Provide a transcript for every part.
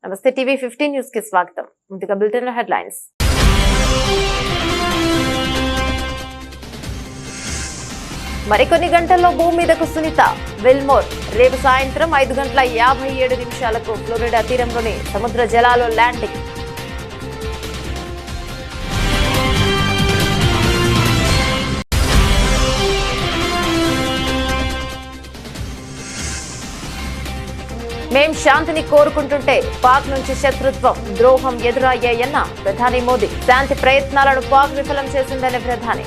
నమస్తే TV 15 news కి స్వాగతం. ముందుగా బులెటిన్ హెడ్లైన్స్. మరికొన్ని గంటల్లో భూమి మీదకు సునీత విల్మోర్. రేపు సాయంత్రం 5:57 ఫ్లోరిడా తీరంలోని సముద్ర జలాల్లో ల్యాండింగ్. మేం శాంతిని కోరుకుంటుంటే పాక్ నుంచి శత్రుత్వం, ద్రోహం ఎదురయ్యాయన్న ప్రధాని మోదీ. శాంతి ప్రయత్నాలను పాక్ విఫలం చేసిందనే ప్రధాని.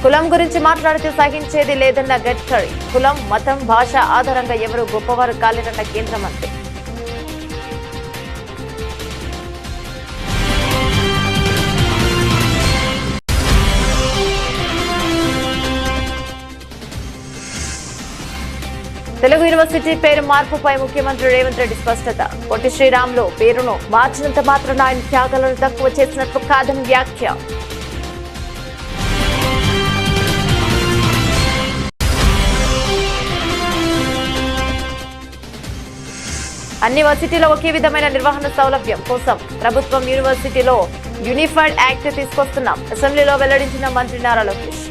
కులం గురించి మాట్లాడితే సహించేది లేదన్న గడ్కరీ. కులం, మతం, భాష ఆధారంగా ఎవరు గొప్పవారు కాలేరన్న కేంద్ర మంత్రి. తెలుగు యూనివర్సిటీ పేరు మార్పుపై ముఖ్యమంత్రి రేవంత్ రెడ్డి స్పష్టత. పొట్టి శ్రీరాములు పేరును మార్చినంత మాత్రాన ఆయన త్యాగాలను తక్కువ చేసినట్లు కాదని వ్యాఖ్య. అన్ని వర్సిటీలో ఒకే విధమైన నిర్వహణ సౌలభ్యం కోసం ప్రభుత్వం యూనివర్సిటీలో యూనిఫైడ్ యాక్ట్ తీసుకొస్తున్నాం. అసెంబ్లీలో వెల్లడించిన మంత్రి నారా లోకేష్.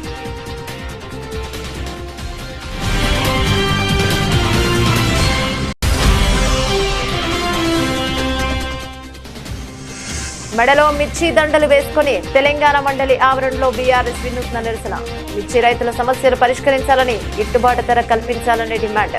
మెడలో మిర్చి దండలు వేసుకుని తెలంగాణ మండలి ఆవరణలో బీఆర్ఎస్ వినూత్న నిరసన. మిర్చి రైతుల సమస్యలు పరిష్కరించాలని, గిట్టుబాటు ధర కల్పించాలని డిమాండ్.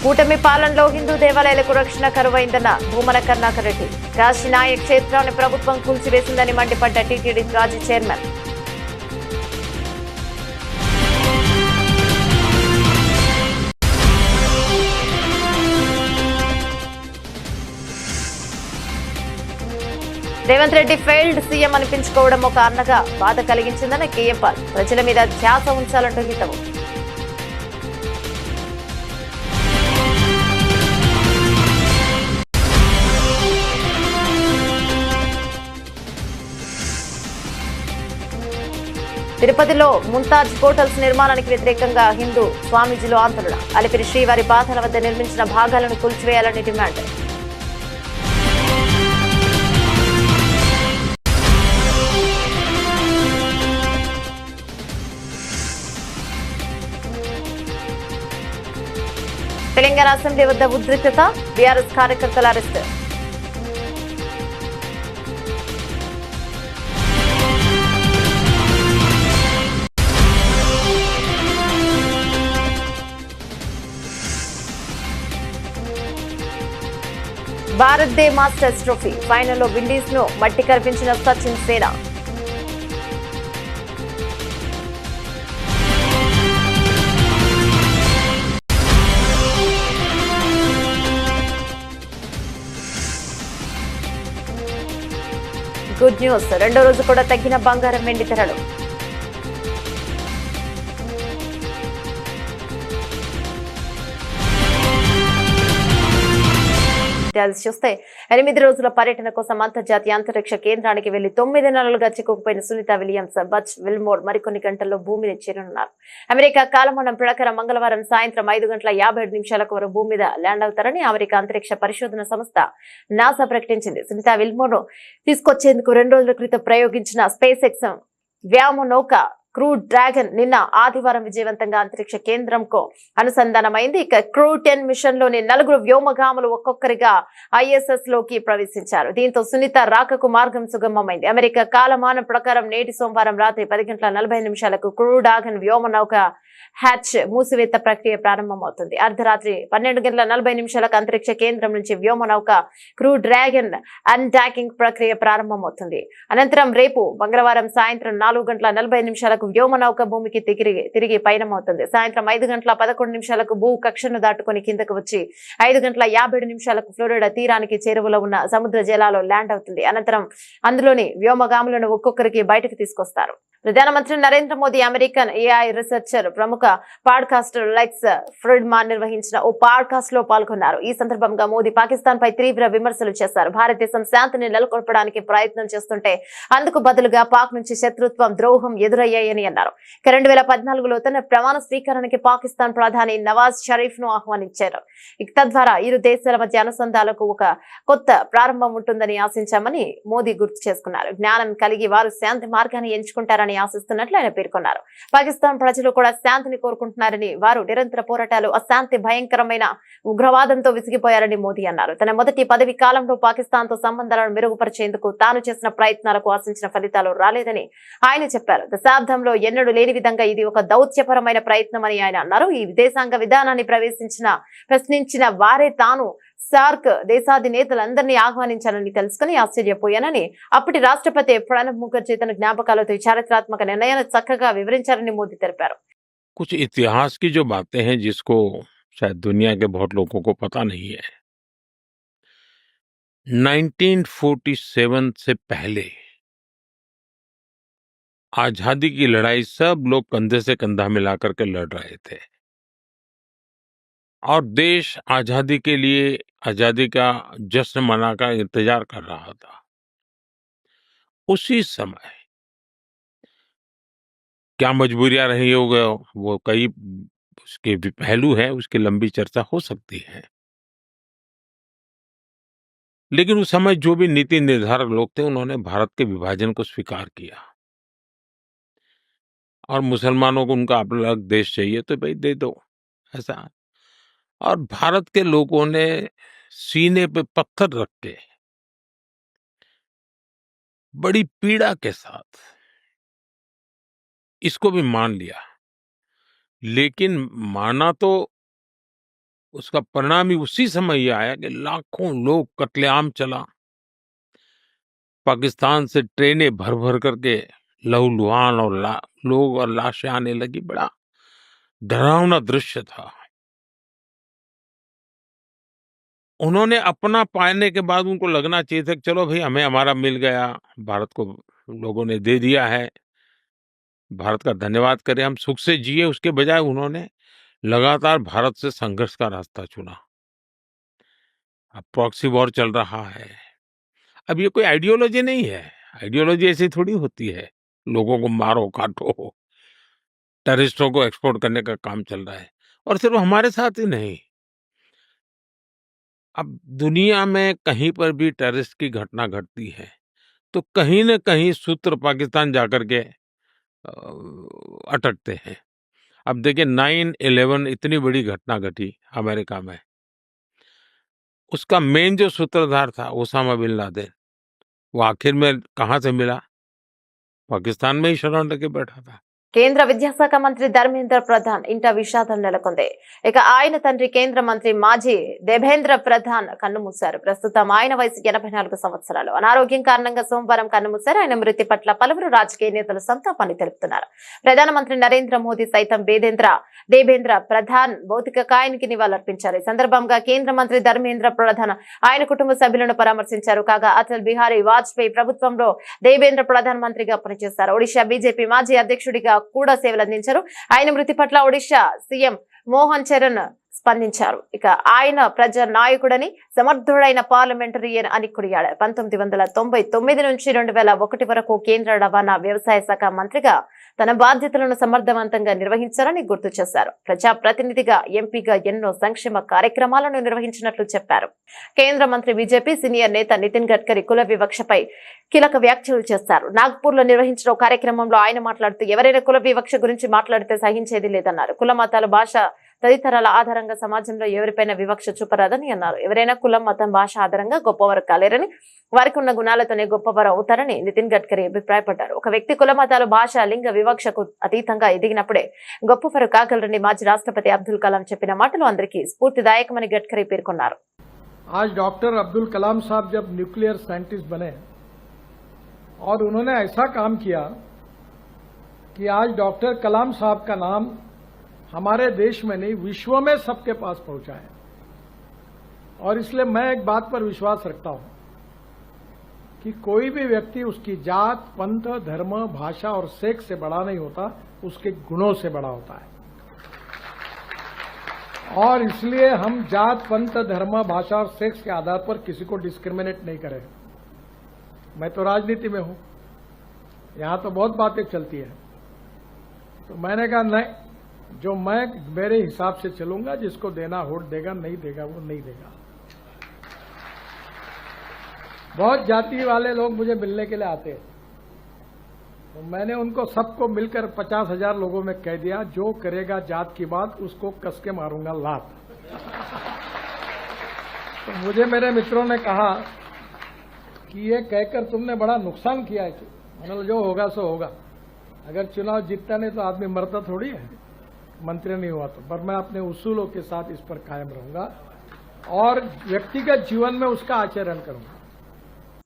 కూటమి పాలనలో హిందూ దేవాలయాలకు రక్షణ కరువైందన్న భూమన కరుణాకర్ రెడ్డి. కాశీనాయ క్షేత్రాన్ని ప్రభుత్వం కూల్చివేసిందని మండిపడ్డ టీటీడీ మాజీ chairman. Revanth Reddy failed CM అనిపించుకోవడం ఒక అన్నగా బాధ కలిగించిందని కేఎంపాల్. ప్రజల మీద ధ్యాస ఉంచాలంటూ హితవు. తిరుపతిలో ముంతాజ్ హోటల్స్ నిర్మాణానికి వ్యతిరేకంగా హిందూ స్వామీజీలు ఆందోళన. అలిపిరి శ్రీవారి పాదాల వద్ద నిర్మించిన భాగాలను కూల్చివేయాలని డిమాండ్. తెలంగాణ అసెంబ్లీ వద్ద ఉద్రిక్తత, బీఆర్ఎస్ కార్యకర్తల arrest. Bharat day masters trophy ఫైనల్లో విండీస్ ను మట్టి కరిపించిన సచిన్ సేన. గుడ్ న్యూస్, రెండో రోజు కూడా తగ్గిన బంగారం, వెండి ధరలు. చూస్తే 8 రోజుల పర్యటన కోసం అంతర్జాతీయ అంతరిక్ష కేంద్రానికి వెళ్లి 9 నెలలుగా చిక్కుకుపోయిన సునీత విలియమ్స్, బచ్ విల్మోర్ మరికొన్ని గంటల్లో భూమిని చేరనున్నారు. అమెరికా కాలమానం ప్రకారం మంగళవారం సాయంత్రం 5:57 వరకు భూమి మీద ల్యాండ్ అవుతారని అమెరికా అంతరిక్ష పరిశోధన సంస్థ నాసా ప్రకటించింది. సునీత విల్మోర్ ను తీసుకొచ్చేందుకు 2 రోజుల క్రితం ప్రయోగించిన స్పేస్ ఎక్స్ వ్యోమనౌక క్రూ డ్రాగన్ నిన్న ఆదివారం విజయవంతంగా అంతరిక్ష కేంద్రంకు అనుసంధానమైంది. ఇక క్రూ 10 మిషన్ లోని 4 వ్యోమగాములు ఒక్కొక్కరిగా ISS లోకి ప్రవేశించారు. దీంతో సునీత రాకకు మార్గం సుగమమైంది. అమెరికా కాలమానం ప్రకారం నేటి సోమవారం రాత్రి 10:45 క్రూ డ్రాగన్ వ్యోమనౌక హ్యాచ్ మూసివేత ప్రక్రియ ప్రారంభమవుతుంది. అర్ధరాత్రి 12:40 అంతరిక్ష కేంద్రం నుంచి వ్యోమనౌక క్రూ డ్రాగన్ అన్డాకింగ్ ప్రక్రియ ప్రారంభమవుతుంది. అనంతరం రేపు మంగళవారం సాయంత్రం 4:40 వ్యోమనౌక భూమికి తిరిగి పయనమవుతుంది. సాయంత్రం 5:11 భూ కక్షను దాటుకుని కిందకు వచ్చి 5:57 ఫ్లోరిడా తీరానికి చేరువలో ఉన్న సముద్ర జలాల్లో ల్యాండ్ అవుతుంది. అనంతరం అందులోని వ్యోమగాములను ఒక్కొక్కరికి బయటకు తీసుకొస్తారు. ప్రధానమంత్రి Narendra Modi American AI researcher ప్రముఖ పాడ్కాస్టర్ లెక్స్ ఫ్రిడ్మాన్ నిర్వహించిన ఓ పాడ్కాస్ట్ లో పాల్గొన్నారు. ఈ సందర్భంగా మోదీ పాకిస్తాన్ పై తీవ్ర విమర్శలు చేశారు. భారతదేశం శాంతిని నెలకొల్పడానికి ప్రయత్నం చేస్తుంటే అందుకు బదులుగా పాక్ నుంచి శత్రుత్వం, ద్రోహం ఎదురయ్యాయని అన్నారు. 2014లో తన ప్రమాణ స్వీకరణకి పాకిస్తాన్ ప్రధాని నవాజ్ షరీఫ్ ను ఆహ్వానించారు. తద్వారా ఇరు దేశాల మధ్య అనుసంధానాలకు ఒక కొత్త ప్రారంభం ఉంటుందని ఆశించామని మోదీ గుర్తు చేసుకున్నారు. జ్ఞానం కలిగి వారు శాంతి మార్గాన్ని ఎంచుకుంటారని ఆశిస్తున్నట్లు ఆయన పేర్కొన్నారు. పాకిస్తాన్ ప్రజలు కూడా శాంతిని కోరుకుంటున్నారని, వారు నిరంతర పోరాటాలు, అశాంతి, భయంకరమైన ఉగ్రవాదంతో విసిగిపోయారని మోదీ అన్నారు. తన మొదటి పదవి కాలంలో పాకిస్తాన్ తో సంబంధాలను మెరుగుపరిచేందుకు తాను చేసిన ప్రయత్నాలకు ఆశించిన ఫలితాలు రాలేదని ఆయన చెప్పారు. దశాబ్దంలో ఎన్నడూ లేని విధంగా ఇది ఒక దౌత్యపరమైన ప్రయత్నం అని ఆయన అన్నారు. ఈ విదేశాంగ విధానాన్ని ప్రశ్నించిన వారే తాను సార్క్ దేశాధినేతలందరినీ ఆహ్వానించాలని తెలుసుకుని ఆశ్చర్యపోయానని, అప్పటి రాష్ట్రపతి ప్రణబ్ ముఖర్జీ తన జ్ఞాపకాలతో ఈ చారిత్రాత్మక నిర్ణయాన్ని చక్కగా వివరించారని మోదీ తెలిపారు. कुछ इतिहास की जो बातें हैं जिसको शायद दुनिया के बहुत लोगों को पता नहीं है। 1947 से पहले आजादी की लड़ाई सब लोग कंधे से कंधा मिलाकर के लड़ रहे थे और देश आजादी के लिए आजादी का जश्न मनाकर इंतजार कर रहा था। उसी समय क्या मजबूरियां रही होगी, वो कई उसके भी पहलू हैं, उसकी लंबी चर्चा हो सकती है। लेकिन उस समय जो भी नीति निर्धारक लोग थे उन्होंने भारत के विभाजन को स्वीकार किया और मुसलमानों को उनका अलग देश चाहिए तो भाई दे दो, ऐसा। और भारत के लोगों ने सीने पे पत्थर रख के बड़ी पीड़ा के साथ इसको भी मान लिया। लेकिन माना तो उसका परिणाम ही उसी समय ये आया कि लाखों लोग, कत्लेआम चला। पाकिस्तान से ट्रेनें भर भर करके लहूलुहान और लोग और लाशें आने लगी। बड़ा डरावना दृश्य था। उन्होंने अपना पाने के बाद उनको लगना चाहिए था कि चलो भाई हमें हमारा मिल गया, भारत को लोगों ने दे दिया है, भारत का धन्यवाद करें, हम सुख से जिए। उसके बजाय उन्होंने लगातार भारत से संघर्ष का रास्ता चुना। अब प्रॉक्सी वॉर चल रहा है। अब ये कोई आइडियोलॉजी नहीं है, आइडियोलॉजी ऐसी थोड़ी होती है, लोगों को मारो काटो, टेररिस्टों को एक्सपोर्ट करने का काम चल रहा है। और सिर्फ हमारे साथ ही नहीं, अब दुनिया में कहीं पर भी टेररिस्ट की घटना घटती है तो कहीं न कहीं सूत्र पाकिस्तान जाकर के अटकते हैं। अब देखिए 9/11 इतनी बड़ी घटना घटी अमेरिका में, उसका मेन जो सूत्रधार था ओसामा बिन लादेन, वो आखिर में कहाँ से मिला? पाकिस्तान में ही शरण लेके बैठा था। కేంద్ర విద్యాశాఖ మంత్రి ధర్మేంద్ర ప్రధాన్ ఇంట విషాదం నెలకొంది. ఇక ఆయన తండ్రి కేంద్ర మంత్రి మాజీ దేవేంద్ర ప్రధాన్ కన్నుమూశారు. ప్రస్తుతం ఆయన వయసు 84 సంవత్సరాలు. అనారోగ్యం కారణంగా సోమవారం కన్నుమూశారు. ఆయన మృతి పట్ల పలువురు రాజకీయ నేతలు సంతాపాన్ని తెలుపుతున్నారు. ప్రధానమంత్రి నరేంద్ర మోదీ సైతం దేవేంద్ర ప్రధాన్ భౌతిక కాయానికి నివాళులర్పించారు. ఈ సందర్భంగా కేంద్ర మంత్రి ధర్మేంద్ర ప్రధాన్ ఆయన కుటుంబ సభ్యులను పరామర్శించారు. కాగా అటల్ బిహారీ వాజ్పేయి ప్రభుత్వంలో దేవేంద్ర ప్రధాన మంత్రిగా పనిచేశారు. ఒడిషా బీజేపీ మాజీ అధ్యక్షుడిగా కూడా సేవలు అందించారు. ఆయన మృతి పట్ల ఒడిషా సీఎం మోహన్ చరణ్ స్పందించారు. ఇక ఆయన ప్రజా నాయకుడని, సమర్థుడైన పార్లమెంటరియన్ అని కొనియాడారు. 1999 నుంచి 2001 వరకు కేంద్ర రవాణా వ్యవసాయ శాఖ మంత్రిగా తన బాధ్యతలను సమర్థవంతంగా నిర్వహించారని గుర్తు చేశారు. ప్రజాప్రతినిధిగా, ఎంపీగా ఎన్నో సంక్షేమ కార్యక్రమాలను నిర్వహించినట్లు చెప్పారు. కేంద్ర మంత్రి బీజేపీ సీనియర్ నేత నితిన్ గడ్కరీ కుల వివక్షపై కీలక వ్యాఖ్యలు చేశారు. నాగ్పూర్ లో నిర్వహించిన కార్యక్రమంలో ఆయన మాట్లాడుతూ ఎవరైనా కుల వివక్ష గురించి మాట్లాడితే సహించేది లేదన్నారు. కుల, మతాలు, భాష తదితరాల ఆధారంగా సమాజంలో ఎవరిపైన వివక్ష చూపరాదని అన్నారు. ఎవరైనా కులం, మతం, భాష ఆధారంగా గొప్పవారు కాలేరని, వారికి ఉన్న గుణాలతోనే గొప్పవారు అవుతారని నితిన్ గడ్కరీ అభిప్రాయపడ్డారు. ఒక వ్యక్తి కుల, మతాలు, భాష, లింగ వివక్షకు అతీతంగా ఎదిగినప్పుడే గొప్పవారు కాగలరని మాజీ రాష్ట్రపతి అబ్దుల్ కలాం చెప్పిన మాటలు అందరికీ స్ఫూర్తిదాయకమని గడ్కరీ పేర్కొన్నారు. आज डॉक्टर अब्दुल कलाम साहब जब न्यूक्लियर साइंटिस्ट बने और उन्होंने ऐसा काम किया कि आज डॉक्टर कलाम साहब का नाम हमारे देश में नहीं विश्व में सबके पास पहुंचा है। और इसलिए मैं एक बात पर विश्वास रखता हूं कि कोई भी व्यक्ति उसकी जात, पंथ, धर्म, भाषा और सेक्स से बड़ा नहीं होता, उसके गुणों से बड़ा होता है। और इसलिए हम जात, पंथ, धर्म, भाषा और सेक्स के आधार पर किसी को डिस्क्रिमिनेट नहीं करें। मैं तो राजनीति में हूं, यहां तो बहुत बातें चलती है, तो मैंने कहा नहीं, जो मैं मेरे हिसाब से चलूंगा, जिसको देना वोट देगा, नहीं देगा वो नहीं देगा। बहुत जाति वाले लोग मुझे मिलने के लिए आते हैं, तो मैंने उनको सबको मिलकर 50,000 लोगों में कह दिया, जो करेगा जात की बात उसको कस के मारूंगा लात। तो मुझे मेरे मित्रों ने कहा कि ये कहकर तुमने बड़ा नुकसान किया है। मैंने जो होगा सो होगा, अगर चुनाव जीतता नहीं तो आदमी मरता थोड़ी है, मंत्री नहीं हुआ तो। पर मैं अपने उसूलों के साथ इस पर कायम रहूंगा और व्यक्तिगत जीवन में उसका आचरण करूंगा।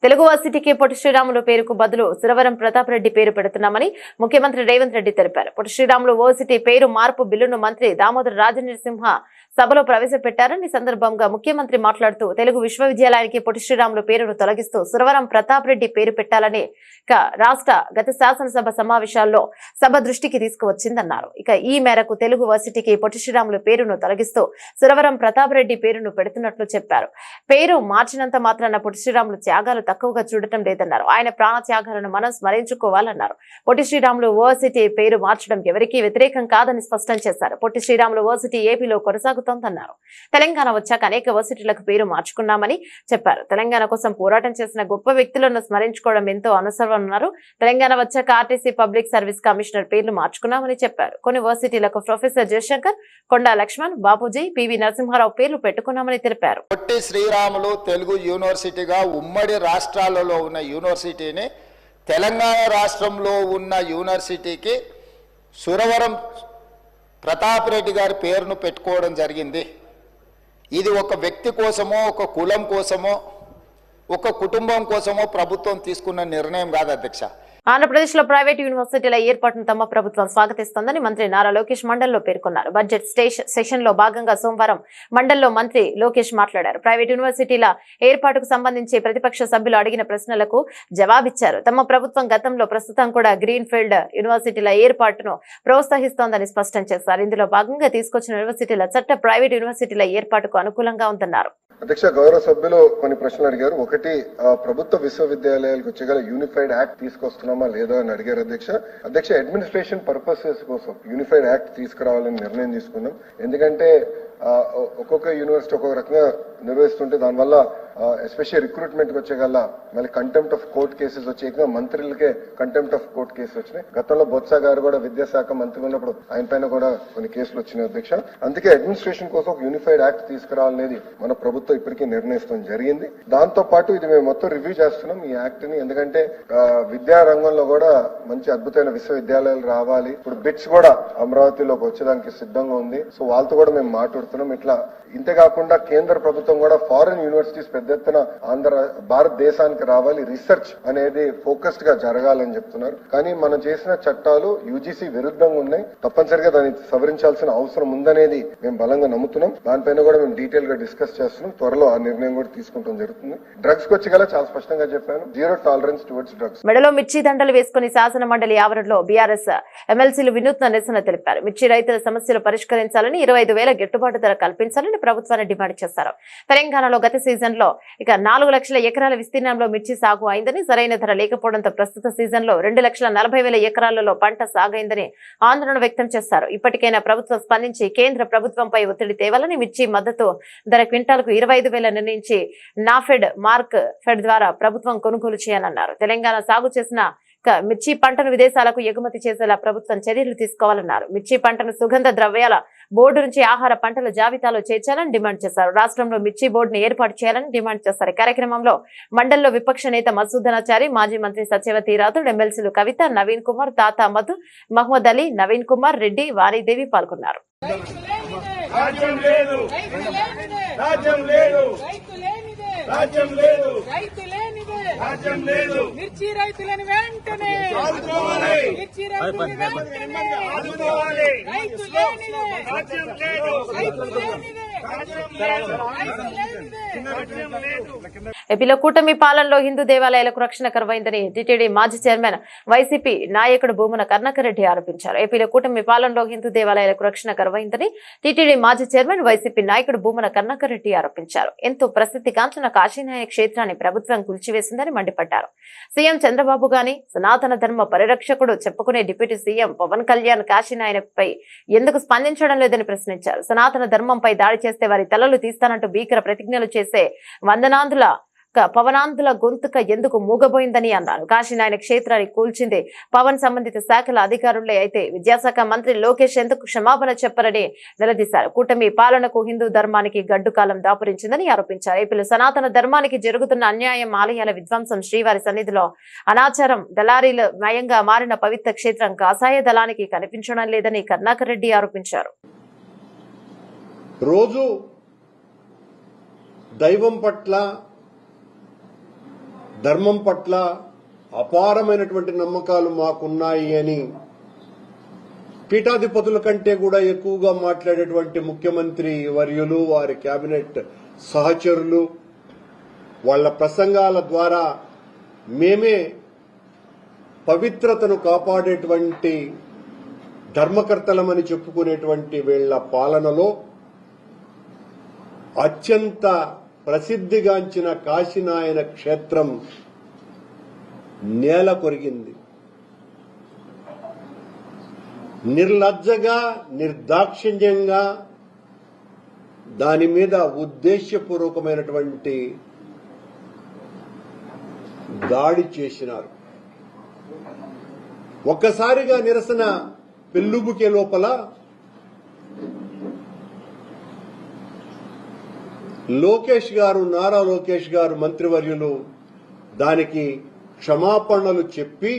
తెలుగు వర్సిటీకి పొట్టి శ్రీరాములు పేరుకు బదులు సురవరం ప్రతాప్ రెడ్డి పేరు పెడుతున్నామని ముఖ్యమంత్రి రేవంత్ రెడ్డి తెలిపారు. పొట్టి శ్రీరాములు వర్సిటీ పేరు మార్పు బిల్లును మంత్రి దామోదర రాజనరసింహ సభలో ప్రవేశపెట్టారని సందర్భంగా ముఖ్యమంత్రి మాట్లాడుతూ తెలుగు విశ్వవిద్యాలయానికి పొట్టి శ్రీరాములు పేరును తొలగిస్తూ సురవరం ప్రతాప్ రెడ్డి పేరు పెట్టాలని రాష్ట్ర గత శాసనసభ సమావేశాల్లో సభ దృష్టికి తీసుకువచ్చిందన్నారు. ఇక ఈ మేరకు తెలుగు వర్సిటీకి పొట్టి శ్రీరాములు పేరును తొలగిస్తూ సురవరం ప్రతాప్ రెడ్డి పేరును పెడుతున్నట్లు చెప్పారు. పేరు మార్చినంత మాత్రాన పొట్టి శ్రీరాములు త్యాగాలు తక్కువగా చూడటం లేదన్నారు. ఆయన ప్రాణ త్యాగాలను మనం స్మరించుకోవాలన్నారు. పొట్టి శ్రీరాములు వర్సిటీ పేరు మార్చడం ఎవరికీ వ్యతిరేకం కాదని స్పష్టం చేశారు. పొట్టి శ్రీరాములు వర్సిటీ ఏపీలో కొనసాగుతోందన్నారు. తెలంగాణ వచ్చాక అనేక వర్సిటీలకు పేరు మార్చుకున్నామని చెప్పారు. తెలంగాణ కోసం పోరాటం చేసిన గొప్ప వ్యక్తులను స్మరించుకోవడం ఎంతో అనుసరమన్నారు. తెలంగాణ వచ్చాక ఆర్టీసీ పబ్లిక్ సర్వీస్ కమిషనర్ పేర్లు మార్చుకున్నామని చెప్పారు. కొన్ని వర్సిటీలకు ప్రొఫెసర్ జయశంకర్, కొండా లక్ష్మణ్, బాపూజీ, పివి నరసింహారావు పేర్లు పెట్టుకున్నామని తెలిపారు. పొట్టి శ్రీరాములు తెలుగు యూనివర్సిటీగా ఉమ్మడి రాష్ట్రాలలో ఉన్న యూనివర్సిటీని తెలంగాణ రాష్ట్రంలో ఉన్న యూనివర్సిటీకి సురవరం ప్రతాప్ రెడ్డి గారి పేరును పెట్టుకోవడం జరిగింది. ఇది ఒక వ్యక్తి కోసమో, ఒక కులం కోసమో, ఒక కుటుంబం కోసమో ప్రభుత్వం తీసుకున్న నిర్ణయం కాదు అధ్యక్ష. ఆంధ్రప్రదేశ్ లో ప్రైవేట్ యూనివర్సిటీల ఏర్పాటును తమ ప్రభుత్వం స్వాగతిస్తోందని మంత్రి నారా లోకేష్ మండలిలో పేర్కొన్నారు. బడ్జెట్ సెషన్ లో భాగంగా సోమవారం మండలిలో మంత్రి లోకేష్ మాట్లాడారు. ప్రైవేట్ యూనివర్సిటీల ఏర్పాటుకు సంబంధించి ప్రతిపక్ష సభ్యులు అడిగిన ప్రశ్నలకు జవాబిచ్చారు. తమ ప్రభుత్వం గతంలో, ప్రస్తుతం కూడా గ్రీన్ ఫీల్డ్ యూనివర్సిటీల ఏర్పాటును ప్రోత్సహిస్తోందని స్పష్టం చేశారు. ఇందులో భాగంగా తీసుకొచ్చిన యూనివర్సిటీల చట్ట ప్రైవేట్ యూనివర్సిటీల ఏర్పాటుకు అనుకూలంగా ఉందన్నారు. అధ్యక్ష, గౌరవ సభ్యులు కొన్ని ప్రశ్నలు అడిగారు. ఒకటి, ప్రభుత్వ విశ్వవిద్యాలయాలకు వచ్చేగల యూనిఫైడ్ యాక్ట్ తీసుకొస్తున్నామా లేదా అని అడిగారు అధ్యక్ష. అడ్మినిస్ట్రేషన్ పర్పసెస్ కోసం యూనిఫైడ్ యాక్ట్ తీసుకురావాలని నిర్ణయం తీసుకున్నాం. ఎందుకంటే ఒక్కొక్క యూనివర్సిటీ ఒక్కొక్క రకంగా నిర్వహిస్తుంటే దానివల్ల ఎస్పెషల్లీ రిక్రూట్మెంట్ వచ్చేగల మళ్ళీ కంటెంప్ట్ ఆఫ్ కోర్ట్ కేసెస్ వచ్చే మంత్రులకే కంటెంప్ట్ ఆఫ్ కోర్ట్ కేసెస్ వచ్చినాయి. గతంలో బొత్స గారు కూడా విద్యాశాఖ మంత్రి ఉన్నప్పుడు ఆయన పైన కూడా కొన్ని కేసులు వచ్చినాయి అధ్యక్ష. అందుకే అడ్మినిస్ట్రేషన్ కోసం ఒక యూనిఫైడ్ యాక్ట్ తీసుకురావాలనేది మన ప్రభుత్వం ఇప్పటికీ నిర్ణయిస్తాం జరిగింది. దాంతో పాటు ఇది మేము మొత్తం రివ్యూ చేస్తున్నాం ఈ యాక్ట్ ని. ఎందుకంటే విద్యా రంగంలో కూడా మంచి అద్భుతమైన విశ్వవిద్యాలయాలు రావాలి. ఇప్పుడు బిట్స్ కూడా అమరావతిలోకి వచ్చేదానికి సిద్ధంగా ఉంది. సో వాళ్ళతో కూడా మేము మాట్లాడుతున్నాం. ఇట్లా ఇంతేకాకుండా కేంద్ర ప్రభుత్వం కూడా ఫారెన్ యూనివర్సిటీస్ పెద్ద ఎత్తున భారతదేశానికి రావాలి, రీసెర్చ్ అనేది ఫోకస్డ్ గా జరగాలని చెప్తున్నారు. కానీ మనం చేసిన చట్టాలు యూజీసీ విరుద్ధంగా ఉన్నాయి. తప్పనిసరిగా దాన్ని సవరించాల్సిన అవసరం ఉందనేది మేము బలంగా నమ్ముతున్నాం. దానిపైన కూడా మేము డీటెయిల్ గా డిస్కస్ చేస్తున్నాం. త్వరలో ఆ నిర్ణయం కూడా తీసుకుంటాం జరుగుతుంది. డ్రగ్స్ కి వచ్చి గల చాలా స్పష్టంగా చెప్పాను, జీరో టాలరెన్స్ టువర్డ్స్ డ్రగ్స్. మెడలో మిర్చి దండలు వేసుకుని శాసన మండలి ఆవరణలో బీఆర్ఎస్ ఎమ్మెల్సీలు వినూత్న నిరసన తెలిపారు. మిర్చి రైతుల సమస్యలు పరిష్కరించాలని, 25,000 గిట్టుబాటు ధర కల్పించాలని ప్రభుత్వాన్ని డిమాండ్ చేశారు. తెలంగాణలో గత సీజన్ లో 4 లక్షల ఎకరాల విస్తీర్ణంలో మిర్చి సాగు అయిందని, సరైన ధర లేకపోవడంతో ప్రస్తుత సీజన్ లో 2,40,000 ఎకరాలలో పంట సాగైందని ఆందోళన వ్యక్తం చేశారు. ఇప్పటికైనా ప్రభుత్వం స్పందించి కేంద్ర ప్రభుత్వంపై ఒత్తిడి తేవాలని, మిర్చి మద్దతు ధర క్వింటాల్కు 25,000 నిర్ణయించి నాఫెడ్ మార్క్ ఫెడ్ ద్వారా ప్రభుత్వం కొనుగోలు చేయాలన్నారు. తెలంగాణ సాగు చేసిన మిర్చి పంటను విదేశాలకు ఎగుమతి చేసేలా ప్రభుత్వం చర్యలు తీసుకోవాలన్నారు. మిర్చి పంటను సుగంధ ద్రవ్యాల బోర్డు నుంచి ఆహార పంటల జాబితాలో చేర్చాలని డిమాండ్ చేశారు. రాష్ట్రంలో మిర్చి బోర్డును ఏర్పాటు చేయాలని డిమాండ్ చేశారు. కార్యక్రమంలో మండలిలో విపక్ష నేత మసూదనాచారి, మాజీ మంత్రి సత్యవతి రాథోడ్, ఎమ్మెల్సీలు కవిత, నవీన్ కుమార్, తాతా మధు, మహమ్మద్ అలీ, నవీన్ కుమార్ రెడ్డి, వాణిదేవి పాల్గొన్నారు. మిర్చి రైతులను వెంటనే రైతు లేనిదే ఏపీలో కూటమి పాలనలో హిందూ దేవాలయాలకు రక్షణ కరువైందని టీటీడీ మాజీ చైర్మన్ వైసీపీ నాయకుడు భూమన కరుణాకర్ రెడ్డి ఆరోపించారు. ఏపీలో కూటమి పాలనలో హిందూ దేవాలయాలకు రక్షణ కరువైందని టీటీడీ మాజీ చైర్మన్ వైసీపీ నాయకుడు భూమన కరుణాకర్ రెడ్డి ఆరోపించారు. ఎంతో ప్రసిద్ధిగాంచిన కాశీనాయ క్షేత్రాన్ని ప్రభుత్వం కూల్చివేసిందని మండిపడ్డారు. సీఎం చంద్రబాబు గాని సనాతన ధర్మ పరిరక్షకుడు చెప్పుకునే డిప్యూటీ సీఎం పవన్ కళ్యాణ్ కాశీనాయనపై ఎందుకు స్పందించడం లేదని ప్రశ్నించారు. సనాతన ధర్మంపై దాడి చేస్తే వారి తలలు తీస్తానంటూ భీకర ప్రతిజ్ఞలు చేసే పవనాంధుల గొంతుక ఎందుకు మూగబోయిందని అన్నారు. కాశీనాయన క్షేత్రాన్ని కూల్చింది పవన్ సంబంధిత శాఖల అధికారులే అయితే విద్యాశాఖ మంత్రి లోకేష్ ఎందుకు క్షమాపణ చెప్పరని నిలదీశారు. కూటమి పాలనకు హిందూ ధర్మానికి గడ్డు కాలం దాపురించిందని ఆరోపించారు. ఏపీలో సనాతన ధర్మానికి జరుగుతున్న అన్యాయం, ఆలయాల విధ్వంసం, శ్రీవారి సన్నిధిలో అనాచారం, దళారీల మయంగా మారిన పవిత్ర క్షేత్రం కాషాయ దళానికి కనిపించడం లేదని కరుణాకర్ రెడ్డి ఆరోపించారు. రోజు దైవం పట్ల, ధర్మం పట్ల అపారమైనటువంటి నమ్మకాలు మాకున్నాయి అని పీఠాధిపతుల కంటే కూడా ఎక్కువగా మాట్లాడేటువంటి ముఖ్యమంత్రి వర్యులు, వారి కేబినెట్ సహచరులు వాళ్ల ప్రసంగాల ద్వారా మేమే పవిత్రతను కాపాడేటువంటి ధర్మకర్తలమని చెప్పుకునేటువంటి వీళ్ల పాలనలో అత్యంత ప్రసిద్ధిగాంచిన కాశీనాయన క్షేత్రం నేల కొరిగింది. నిర్లజ్జగా, నిర్దాక్షిణ్యంగా దాని మీద ఉద్దేశ్యపూర్వకమైనటువంటి దాడి చేసినారు. ఒక్కసారిగా నిరసన పెల్లుబుకే లోపల లోకేష్ గారు, నారా లోకేష్ గారు మంత్రివర్యులు దానికి క్షమాపణలు చెప్పి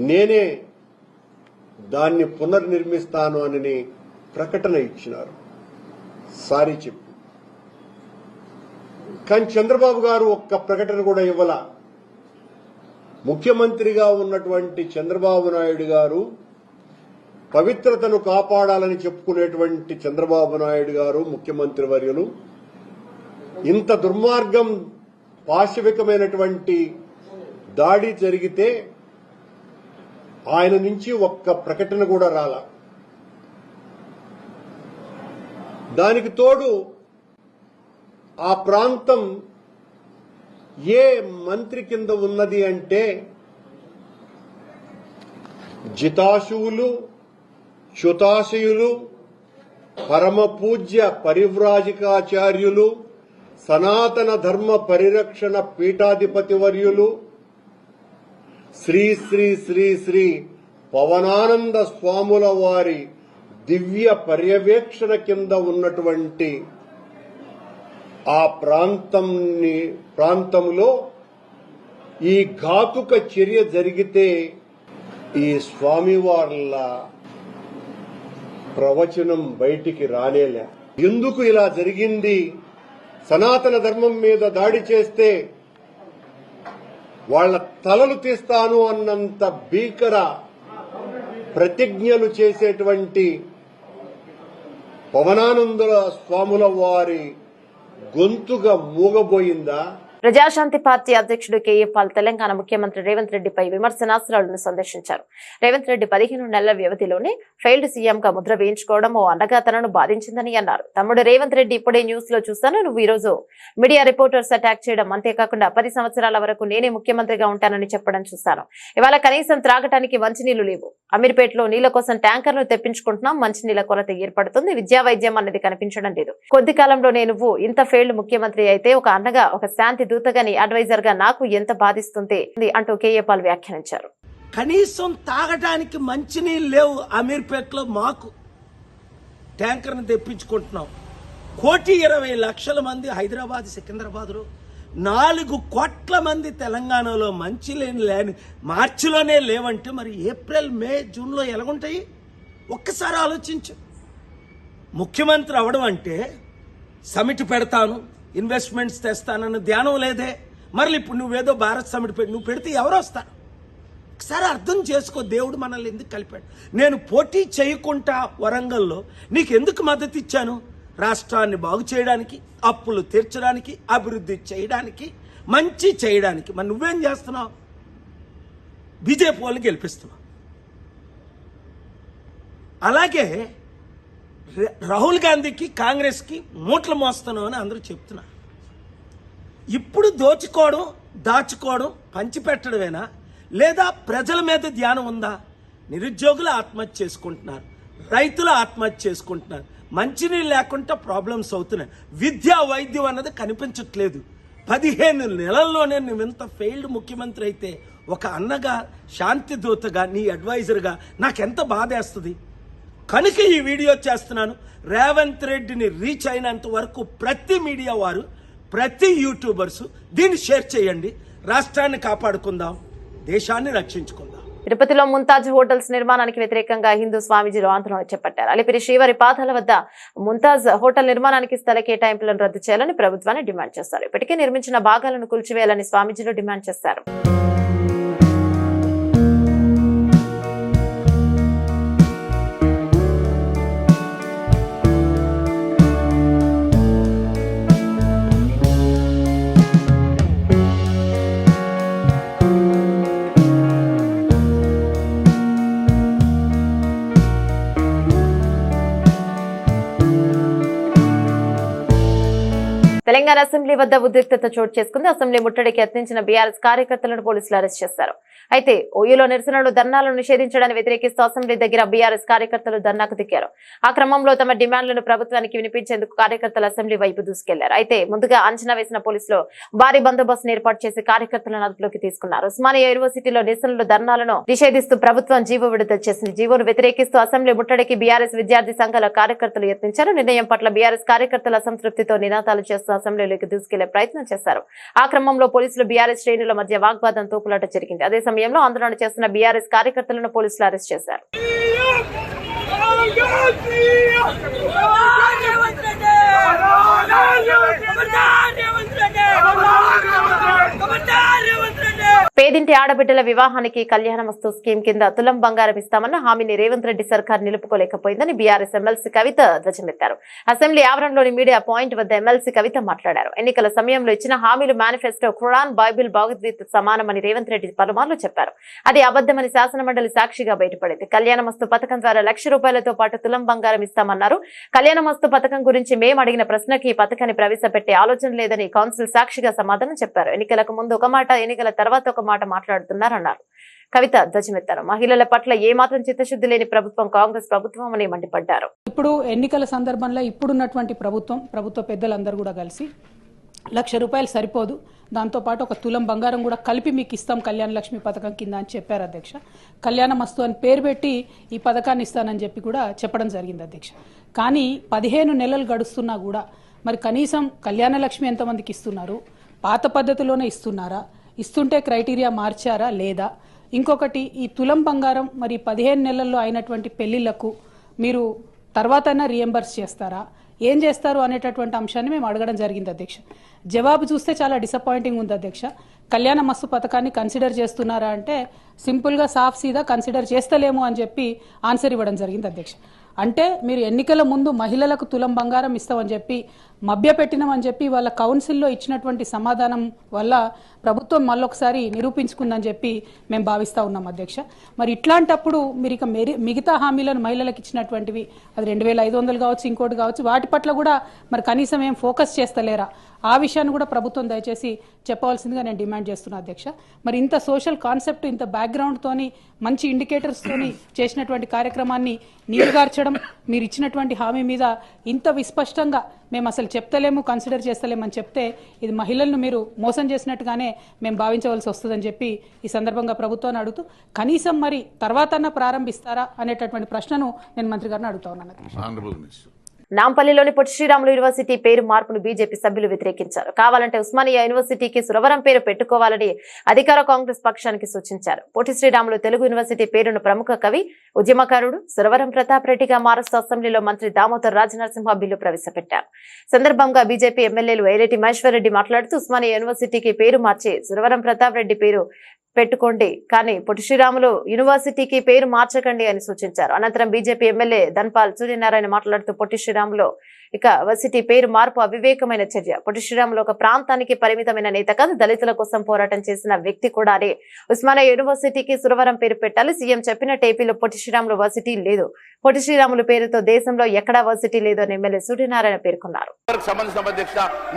నేనే దాన్ని పునర్నిర్మిస్తాను అని ప్రకటన ఇచ్చినారు, సారీ చెప్పి. కానీ చంద్రబాబు గారు ఒక్క ప్రకటన కూడా ఇవ్వాల. ముఖ్యమంత్రిగా ఉన్నటువంటి చంద్రబాబు నాయుడు గారు, పవిత్రతను కాపాడాలని చెప్పుకునేటువంటి చంద్రబాబు నాయుడు గారు ముఖ్యమంత్రి వర్యులు ఇంత దుర్మార్గం, పాశవికమైనటువంటి దాడి జరిగితే ఆయన నుంచి ఒక్క ప్రకటన కూడా రాల. దానికి తోడు ఆ ప్రాంతం ఏ మంత్రి కింద ఉన్నది అంటే జితాశువులు, చ్యుతాశయులు, పరమ పూజ్య పరివ్రాజికాచార్యులు, సనాతన ధర్మ పరిరక్షణ పీఠాధిపతి వర్యులు శ్రీ శ్రీ శ్రీ శ్రీ పవనానంద స్వాముల వారి దివ్య పర్యవేక్షణ కింద ఉన్నటువంటి ఆ ప్రాంతంలో ఈ ఘాతుక చర్య జరిగితే ఈ స్వామివార్ల ప్రవచనం బయటికి రానేలే. ఎందుకు ఇలా జరిగింది? సనాతన ధర్మం మీద దాడి చేస్తే వాళ్ల తలలు తీస్తాను అన్నంత భీకర ప్రతిజ్ఞలు చేసేటువంటి పవనానందుల స్వాముల వారి గొంతుగా మూగబోయిందా? ప్రజాశాంతి పార్టీ అధ్యక్షుడు కేఏ పాల్ తెలంగాణ ముఖ్యమంత్రి రేవంత్ రెడ్డిపై విమర్శనాస్త్రాలను సందర్శించారు. రేవంత్ రెడ్డి 15 నెలల వ్యవధిలోనే ఫెయిల్డ్ సీఎంగా ముద్ర వేయించుకోవడం ఓ అండగా తనను బాధించిందని అన్నారు. తమ్ముడు రేవంత్ రెడ్డి ఇప్పుడే న్యూస్ లో చూస్తాను, నువ్వు ఈ రోజు మీడియా రిపోర్టర్స్ అటాక్ చేయడం, అంతేకాకుండా 10 సంవత్సరాల వరకు నేనే ముఖ్యమంత్రిగా ఉంటానని చెప్పడం చూస్తాను. ఇవాళ కనీసం త్రాగటానికి మంచినీళ్లు లేవు. అమీర్పేటలో నీళ్ల కోసం ట్యాంకర్లు తెప్పించుకుంటున్నాం, మంచినీళ్ల కొరత ఏర్పడుతుంది, విద్యా వైద్యం అనేది కనిపించడం లేదు. కొద్ది కాలంలోనే నువ్వు ఇంత ఫెయిల్డ్ ముఖ్యమంత్రి అయితే ఒక అండగా, ఒక శాంతి దూతగాని, అడ్వైజర్ గా నాకు ఎంత బాధిస్తుంది అంటూ కేఏ పాల్ వ్యాఖ్యానించారు. కనీసం తాగడానికి మంచినీళ్ళు లేవు. అమీర్పేటలో మాకు ట్యాంకర్ను తెప్పించుకుంటున్నాం. 1,20,00,000 మంది హైదరాబాద్, సికింద్రాబాద్లో, 4 కోట్ల మంది తెలంగాణలో లేని మార్చిలోనే లేవంటే మరి ఏప్రిల్, మే, జూన్లో ఎలాగుంటాయి? ఒక్కసారి ఆలోచించు. ముఖ్యమంత్రి అవడం అంటే సమిట్ పెడతాను, ఇన్వెస్ట్మెంట్స్ తెస్తానన్న ధ్యానం లేదే. మరి ఇప్పుడు నువ్వేదో భారత్ సమిట్ నువ్వు పెడితే ఎవరు వస్తారు? ఒకసారి అర్థం చేసుకో, దేవుడు మనల్ని ఎందుకు కలిపాడు. నేను పోటీ చేయకుండా వరంగల్లో నీకు ఎందుకు మద్దతు ఇచ్చాను? రాష్ట్రాన్ని బాగు చేయడానికి, అప్పులు తీర్చడానికి, అభివృద్ధి చేయడానికి, మంచి చేయడానికి. మరి నువ్వేం చేస్తున్నావు? బీజేపీ వాళ్ళు గెలిపిస్తున్నావు. అలాగే రాహుల్ గాంధీకి, కాంగ్రెస్కి మూటలు మోస్తున్నావు అని అందరూ చెప్తున్నారు. ఇప్పుడు దోచుకోవడం, దాచుకోవడం, పంచిపెట్టడమేనా, లేదా ప్రజల మీద ధ్యానం ఉందా? నిరుద్యోగులు ఆత్మహత్య చేసుకుంటున్నారు, రైతులు ఆత్మహత్య చేసుకుంటున్నారు, మంచినీళ్ళు లేకుండా ప్రాబ్లమ్స్ అవుతున్నాయి, విద్యా వైద్యం అన్నది కనిపించట్లేదు. 15 నెలల్లోనే నువ్వెంత ఫెయిల్డ్ ముఖ్యమంత్రి అయితే, ఒక అన్నగా, శాంతి దూతగా, నీ అడ్వైజర్గా నాకెంత బాధేస్తుంది. కనుక ఈ వీడియో చేస్తున్నాను. రేవంత్ రెడ్డిని రీచ్ అయినంత వరకు ప్రతి మీడియా వారు, ప్రతి యూట్యూబర్స్ దీన్ని షేర్ చేయండి. రాష్ట్రాన్ని కాపాడుకుందాం, దేశాన్ని రక్షించుకుందాం. తిరుపతిలో ముంతాజ్ హోటల్స్ నిర్మాణానికి వ్యతిరేకంగా హిందూ స్వామీజీలు ఆందోళన చేపట్టారు. అలిపిరి శ్రీవారి పాదాల వద్ద ముంతాజ్ హోటల్ నిర్మాణానికి స్థల కేటాయింపులను రద్దు చేయాలని ప్రభుత్వాన్ని డిమాండ్ చేశారు. ఇప్పటికే నిర్మించిన భాగాలను కూల్చివేయాలని స్వామీజీలు డిమాండ్ చేశారు. తెలంగాణ అసెంబ్లీ వద్ద ఉద్రిక్తత చోటు చేసుకుంది. అసెంబ్లీ ముట్టడికి యత్నించిన బీఆర్ఎస్ కార్యకర్తలను పోలీసులు అరెస్ట్ చేశారు. అయితే ఓయూలో నిరసనలు, ధర్నాలను నిషేధించడాన్ని వ్యతిరేకిస్తూ అసెంబ్లీ దగ్గర బీఆర్ఎస్ కార్యకర్తలు ధర్నాకు దిగారు. ఆ క్రమంలో తమ డిమాండ్లను ప్రభుత్వానికి వినిపించేందుకు కార్యకర్తలు అసెంబ్లీ వైపు దూసుకెళ్లారు. అయితే ముందుగా అంచనా వేసిన పోలీసులు భారీ బందోబస్తును ఏర్పాటు చేసి కార్యకర్తలను అదుపులోకి తీసుకున్నారు. ఉస్మానియా యూనివర్సిటీలో నిరసనలు, ధర్నాలను నిషేధిస్తూ ప్రభుత్వం జీవో విడుదల చేసింది. జీవోను వ్యతిరేకిస్తూ అసెంబ్లీ ముట్టడికి బీఆర్ఎస్ విద్యార్థి సంఘాల కార్యకర్తలు యత్నించారు. నిర్ణయం పట్ల బీఆర్ఎస్ కార్యకర్తల అసంతృప్తితో నినాదాలు చేస్తూ అసెంబ్లీలోకి దూసుకెళ్లే ప్రయత్నం చేశారు. ఆ క్రమంలో పోలీసులు బీఆర్ఎస్ శ్రేణుల మధ్య వాగ్వాదం, తోపులాట జరిగింది. అదే సమయంలో ఆందోళన చేస్తున్న బీఆర్ఎస్ కార్యకర్తలను పోలీసులు అరెస్ట్ చేశారు. పేదింటి ఆడబిడ్డల వివాహానికి కళ్యాణమస్తు స్కీమ్ కింద తులం బంగారం ఇస్తామన్న హామీని రేవంత్ రెడ్డి సర్కార్ నిలుపుకోలేకపోయిందని బీఆర్ఎస్ ఎమ్మెల్సీ కవిత ధ్వజమెత్తారు. అసెంబ్లీ ఆవరణలోని మీడియా పాయింట్ వద్ద ఎమ్మెల్సీ కవిత మాట్లాడారు. ఎన్నికల సమయంలో ఇచ్చిన హామీలు మేనిఫెస్టో, ఖురాన్, బైబిల్, భగవద్గీత సమానమని రేవంత్ రెడ్డి పలుమార్లు చెప్పారు. అది అబద్దమని శాసనమండలి సాక్షిగా బయటపడింది. కళ్యాణమస్తు పథకం ద్వారా ₹1,00,000 పాటు తులం బంగారం ఇస్తామన్నారు. కళ్యాణమస్తు పథకం గురించి మేము అడిగిన ప్రశ్నకి ఈ పథకాన్ని ప్రవేశపెట్టే ఆలోచన లేదని కౌన్సిల్ సాక్షిగా సమాధానం చెప్పారు. ఎన్నికలకు ముందు ఒక మాట, ఎన్నికల తర్వాత ఒక మాట మాట్లాడుతున్నారన్నారు. కవిత ధ్వజమెత్తారు. మహిళల పట్ల ఏమాత్రం చిత్తశుద్ధి లేని ప్రభుత్వం కాంగ్రెస్ ప్రభుత్వం అని మండిపడ్డారు. ఇప్పుడు ఎన్నికల సందర్భంలో ఇప్పుడున్నటువంటి ప్రభుత్వ పెద్దలందరూ కూడా కలిసి ₹1,00,000 సరిపోదు, దాంతోపాటు ఒక తులం బంగారం కూడా కలిపి మీకు ఇస్తాం కళ్యాణ లక్ష్మి పథకం కింద అని చెప్పారు అధ్యక్ష. కళ్యాణ మస్తు అని పేరు పెట్టి ఈ పథకాన్ని ఇస్తానని చెప్పి కూడా చెప్పడం జరిగింది అధ్యక్ష. కానీ 15 నెలలు గడుస్తున్నా కూడా మరి కనీసం కళ్యాణ లక్ష్మి ఎంతమందికి ఇస్తున్నారు, పాత పద్ధతిలోనే ఇస్తున్నారా, ఇస్తుంటే క్రైటీరియా మార్చారా లేదా, ఇంకొకటి ఈ తులం బంగారం మరి 15 నెలల్లో అయినటువంటి పెళ్లిళ్లకు మీరు తర్వాతైనా రియంబర్స్ చేస్తారా, ఏం చేస్తారు అనేటటువంటి అంశాన్ని మేము అడగడం జరిగింది అధ్యక్ష. జవాబు చూస్తే చాలా డిసప్పాయింటింగ్ ఉంది అధ్యక్ష. కళ్యాణ మస్తు పథకాన్ని కన్సిడర్ చేస్తున్నారా అంటే సింపుల్గా సాఫ్ సీదా కన్సిడర్ చేస్తలేము అని చెప్పి ఆన్సర్ ఇవ్వడం జరిగింది అధ్యక్ష. అంటే మీరు ఎన్నికల ముందు మహిళలకు తులం బంగారం ఇస్తామని చెప్పి మభ్యపెట్టినామని చెప్పి వాళ్ళ కౌన్సిల్లో ఇచ్చినటువంటి సమాధానం వల్ల ప్రభుత్వం మళ్ళొకసారి నిరూపించుకుందని చెప్పి మేము భావిస్తూ ఉన్నాం అధ్యక్ష. మరి ఇట్లాంటప్పుడు మీరు ఇక మిగతా హామీలను మహిళలకు ఇచ్చినటువంటివి అది 2,500 కావచ్చు, ఇంకోటి కావచ్చు, వాటి పట్ల కూడా మరి కనీసం ఏం ఫోకస్ చేస్తలేరా, ఆ విషయాన్ని కూడా ప్రభుత్వం దయచేసి చెప్పవలసిందిగా నేను డిమాండ్ చేస్తున్నా అధ్యక్ష. మరి ఇంత సోషల్ కాన్సెప్ట్, ఇంత బ్యాక్గ్రౌండ్తోని మంచి ఇండికేటర్స్తోని చేసినటువంటి కార్యక్రమాన్ని నీరుగార్చడం, మీరు ఇచ్చినటువంటి హామీ మీద ఇంత విస్పష్టంగా మేము అసలు చెప్తలేము, కన్సిడర్ చేస్తలేమని చెప్తే ఇది మహిళలను మీరు మోసం చేసినట్టుగానే మేము భావించవలసి వస్తుందని చెప్పి ఈ సందర్భంగా ప్రభుత్వాన్ని అడుగుతూ కనీసం మరి తర్వాతన్నా ప్రారంభిస్తారా అనేటటువంటి ప్రశ్నను నేను మంత్రి గారిని అడుగుతా ఉన్నాను. నాంపల్లిలోని పొట్టి శ్రీరాములు యూనివర్సిటీ పేరు మార్పును బీజేపీ సభ్యులు వ్యతిరేకించారు. కావాలంటే ఉస్మానియా యూనివర్సిటీకి సురవరం పేరు పెట్టుకోవాలని అధికార కాంగ్రెస్ పక్షానికి సూచించారు. పొట్టి శ్రీరాములు తెలుగు యూనివర్సిటీ పేరును ప్రముఖ కవి, ఉద్యమకారుడు సురవరం ప్రతాప్ రెడ్డిగా మారుస్తూ అసెంబ్లీలో మంత్రి దామోదర్ రాజనరసింహ బిల్లు ప్రవేశపెట్టారు. సందర్భంగా బీజేపీ ఎమ్మెల్యేలు ఐరెడ్డి మహేశ్వర్ రెడ్డి మాట్లాడుతూ ఉస్మానియా యూనివర్సిటీకి పేరు మార్చి సురవరం ప్రతాప్ రెడ్డి పేరు పెట్టుకోండి, కానీ పొట్టి శ్రీరాములు యూనివర్సిటీకి పేరు మార్చకండి అని సూచించారు. అనంతరం బీజేపీ ఎమ్మెల్యే ధన్పాల్ సూర్యనారాయణ మాట్లాడుతూ పొట్టి శ్రీరాములు ఇక వర్సిటీ పేరు మార్పు అవివేకమైన చర్య. పొట్టి శ్రీరాములు ఒక ప్రాంతానికి పరిమితమైన నేత కాదు, దళితుల కోసం పోరాటం చేసిన వ్యక్తి కూడా. అదే ఉస్మానియా యూనివర్సిటీకి సురవరం పేరు పెట్టాలి. సీఎం చెప్పినట్టు ఏపీలో పొట్టి శ్రీరాములు వర్సిటీ లేదు. పొట్టి శ్రీరాములు పేరుతో దేశంలో ఎక్కడా వర్సిటీ లేదు అని ఎమ్మెల్యే సూర్యనారాయణ పేర్కొన్నారు.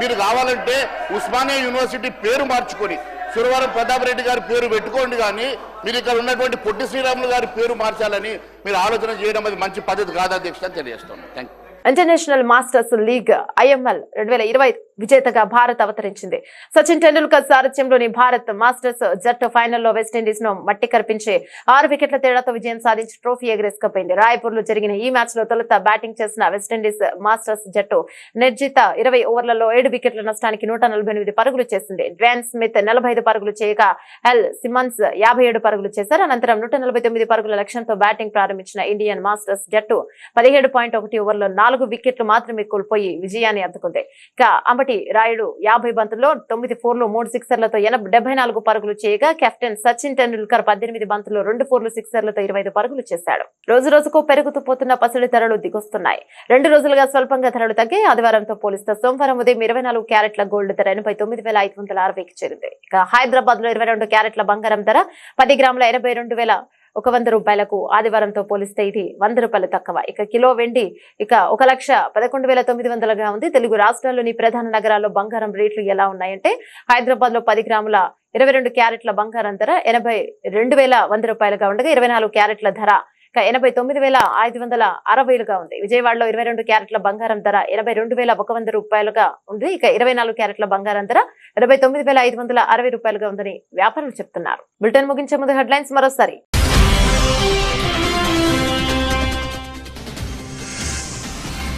మీరు కావాలంటే ఉస్మానియా యూనివర్సిటీ పేరు మార్చుకొని సురవరం ప్రతాప్ రెడ్డి గారి పేరు పెట్టుకోండి, కానీ మీరు ఇక్కడ ఉన్నటువంటి పొట్టి శ్రీరాములు గారి పేరు మార్చాలని మీరు ఆలోచన చేయడం అది మంచి పద్ధతి కాదు అధ్యక్ష అని తెలియజేస్తున్నాను. Thank you. International masters league IML 2020 విజేతగా భారత్ అవతరించింది. సచిన్ టెండూల్కర్ సారథ్యంలోని భారత్ మాస్టర్స్ జట్టు ఫైనల్లో వెస్టిండీస్ ను మట్టి కరిపించి 6 వికెట్ల తేడాతో విజయం సాధించి ట్రోఫీ ఎగరేసుకుపోయింది. రాయ్పూర్ లో జరిగిన ఈ మ్యాచ్ లో తొలుత బ్యాటింగ్ చేసిన వెస్టిండీస్ మాస్టర్స్ జట్టు నిర్జిత 20 ఓవర్లలో 7 వికెట్ల నష్టానికి 148 పరుగులు చేసింది. డ్వేన్ స్మిత్ 45 పరుగులు చేయగా ఎల్ సిమన్స్ 57 పరుగులు చేశారు. అనంతరం 149 పరుగుల లక్ష్యంతో బ్యాటింగ్ ప్రారంభించిన ఇండియన్ మాస్టర్స్ జట్టు 17.1 ఓవర్లో 4 వికెట్లు మాత్రమే కోల్పోయి విజయాన్ని అందుకుంది. ఇక అంబటి రాయుడు 50 బంతుల్లో 9 4లు 3 సిక్సర్లతో 74 పరుగులు చేయగా కెప్టెన్ సచిన్ టెండూల్కర్ 18 బంతుల్లో 2 4లు సిక్సర్లతో 25 పరుగులు చేశాడు. రోజు రోజుకు పెరుగుతూ పోతున్న పసిడి ధరలు దిగొస్తున్నాయి. 2 రోజులుగా స్వల్పంగా ధరలు తగ్గాయి. ఆదివారంతో పోలిస్తే సోమవారం ఉదయం 24 క్యారెట్ల గోల్డ్ ధర 89,560కి చేరింది. ఇక హైదరాబాద్ లో 22 క్యారెట్ల బంగారం ధర 10 గ్రాముల 82,100 రూపాయలకు ఆదివారంతో పోలిస్తే ఇది 100 రూపాయలు తక్కువ. ఇక కిలో వెండి 1,11,900గా ఉంది. తెలుగు రాష్ట్రాల్లోని ప్రధాన నగరాల్లో బంగారం రేట్లు ఎలా ఉన్నాయంటే హైదరాబాద్ లో 10 గ్రాముల 22 క్యారెట్ల బంగారం ధర 82,100 రూపాయలుగా ఉండగా 24 క్యారెట్ల ధర 89,560గా ఉంది. విజయవాడలో 22 క్యారెట్ల బంగారం ధర 82,100 రూపాయలుగా ఉంది. ఇక 24 క్యారెట్ల బంగారం ధర 89,560 రూపాయలుగా ఉందని వ్యాపారులు చెప్తున్నారు. బులెటిన్ ముగించే ముందు హెడ్లైన్స్ మరోసారి.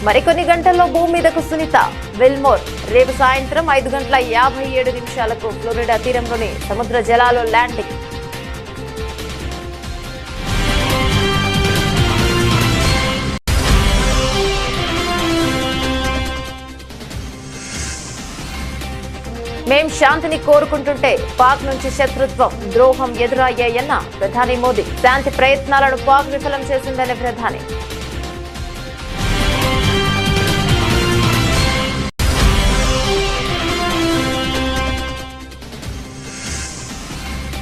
మరికొన్ని గంటల్లో భూమి మీదకు సునీత విల్మోర్. రేపు సాయంత్రం 5:57 ఫ్లోరిడా తీరంలోని సముద్ర జలాల్లో ల్యాండింగ్. మేం శాంతిని కోరుకుంటుంటే పాక్ నుంచి శత్రుత్వం, ద్రోహం ఎదురయ్యాయన్న ప్రధాని మోదీ. శాంతి ప్రయత్నాలను పాక్ విఫలం చేసిందనే ప్రధాని.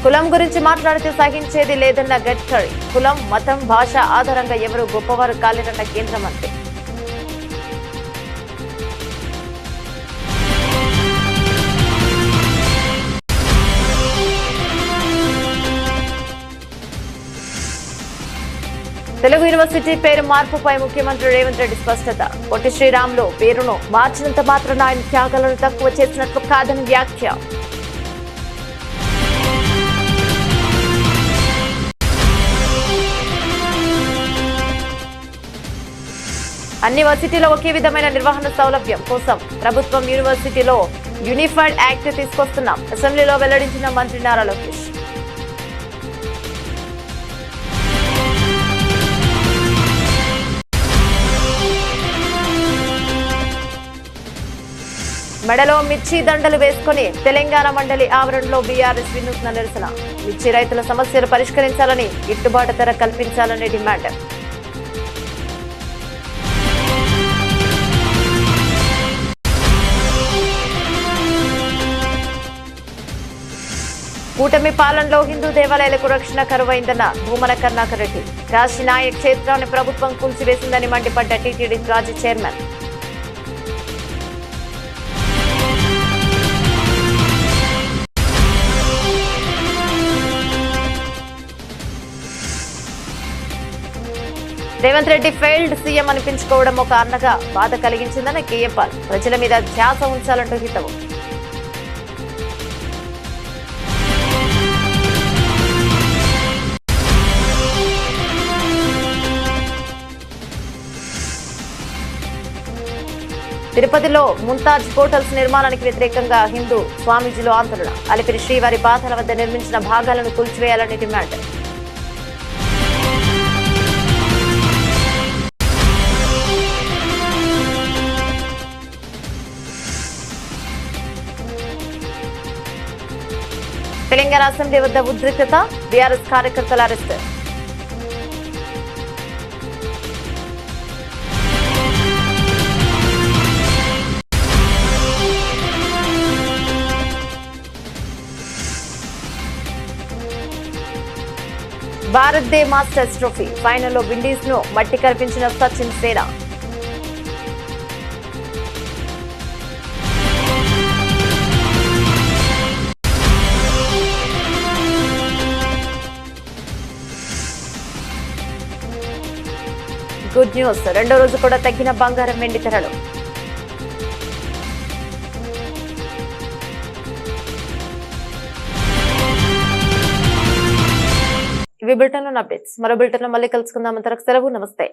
కులం గురించి మాట్లాడితే సహించేది లేదన్న గడ్కరీ. కులం, మతం, భాష ఆధారంగా ఎవరు గొప్పవారు కాలేరన్న కేంద్ర మంత్రి. తెలుగు యూనివర్సిటీ పేరు మార్పుపై ముఖ్యమంత్రి రేవంత్ రెడ్డి స్పష్టత. పొట్టి శ్రీరాములు పేరును మార్చినంత మాత్రాన ఆయన త్యాగాలను తక్కువ చేసినట్లు కాదని వ్యాఖ్య. అన్ని వర్సిటీలో ఒకే విధమైన నిర్వహణ సౌలభ్యం కోసం ప్రభుత్వం యూనివర్సిటీలో యూనిఫైడ్ యాక్ట్ తీసుకొస్తున్నాం. అసెంబ్లీలో వెల్లడించిన మంత్రి నారా లోకేష్. మెడలో మిర్చి దండలు వేసుకుని తెలంగాణ మండలి ఆవరణలో బీఆర్ఎస్ వినూత్న నిరసన. మిర్చి రైతుల సమస్యలు పరిష్కరించాలని, గిట్టుబాటు ధర కల్పించాలని డిమాండ్. కూటమి పాలనలో హిందూ దేవాలయాలకు రక్షణ కరువైందన్న భూమన కరుణాకర్ రెడ్డి. కాశీనాయ క్షేత్రాన్ని ప్రభుత్వం కూల్చివేసిందని మండిపడ్డ టీటీడీ మాజీ chairman. Revanth Reddy failed CM అనిపించుకోవడం ఒక అన్నగా బాధ కలిగించిందని కేఏపాల్. ప్రజల మీద ధ్యాస ఉంచాలంటూ హితవు. తిరుపతిలో ముంతాజ్ హోటల్స్ నిర్మాణానికి వ్యతిరేకంగా హిందూ స్వామీజీలు ఆందోళన. అలిపిరి శ్రీవారి పాదాల వద్ద నిర్మించిన భాగాలను కూల్చివేయాలని డిమాండ్. తెలంగాణ అసెంబ్లీ వద్ద ఉద్రిక్తత. బీఆర్ఎస్ కార్యకర్తల arrest. Bharat they masters trophy ఫైనల్లో విండీస్ ను మట్టి కల్పించిన సచిన్ సేన. గుడ్ న్యూస్, రెండో రోజు కూడా తగ్గిన బంగారం వెండి ధరలు. ఇవి బులెటిన్ అప్డేట్స్. మరో బులెటిన్ మళ్ళీ కలుసుకుందాం. అంతవరకు సెలవు, నమస్తే.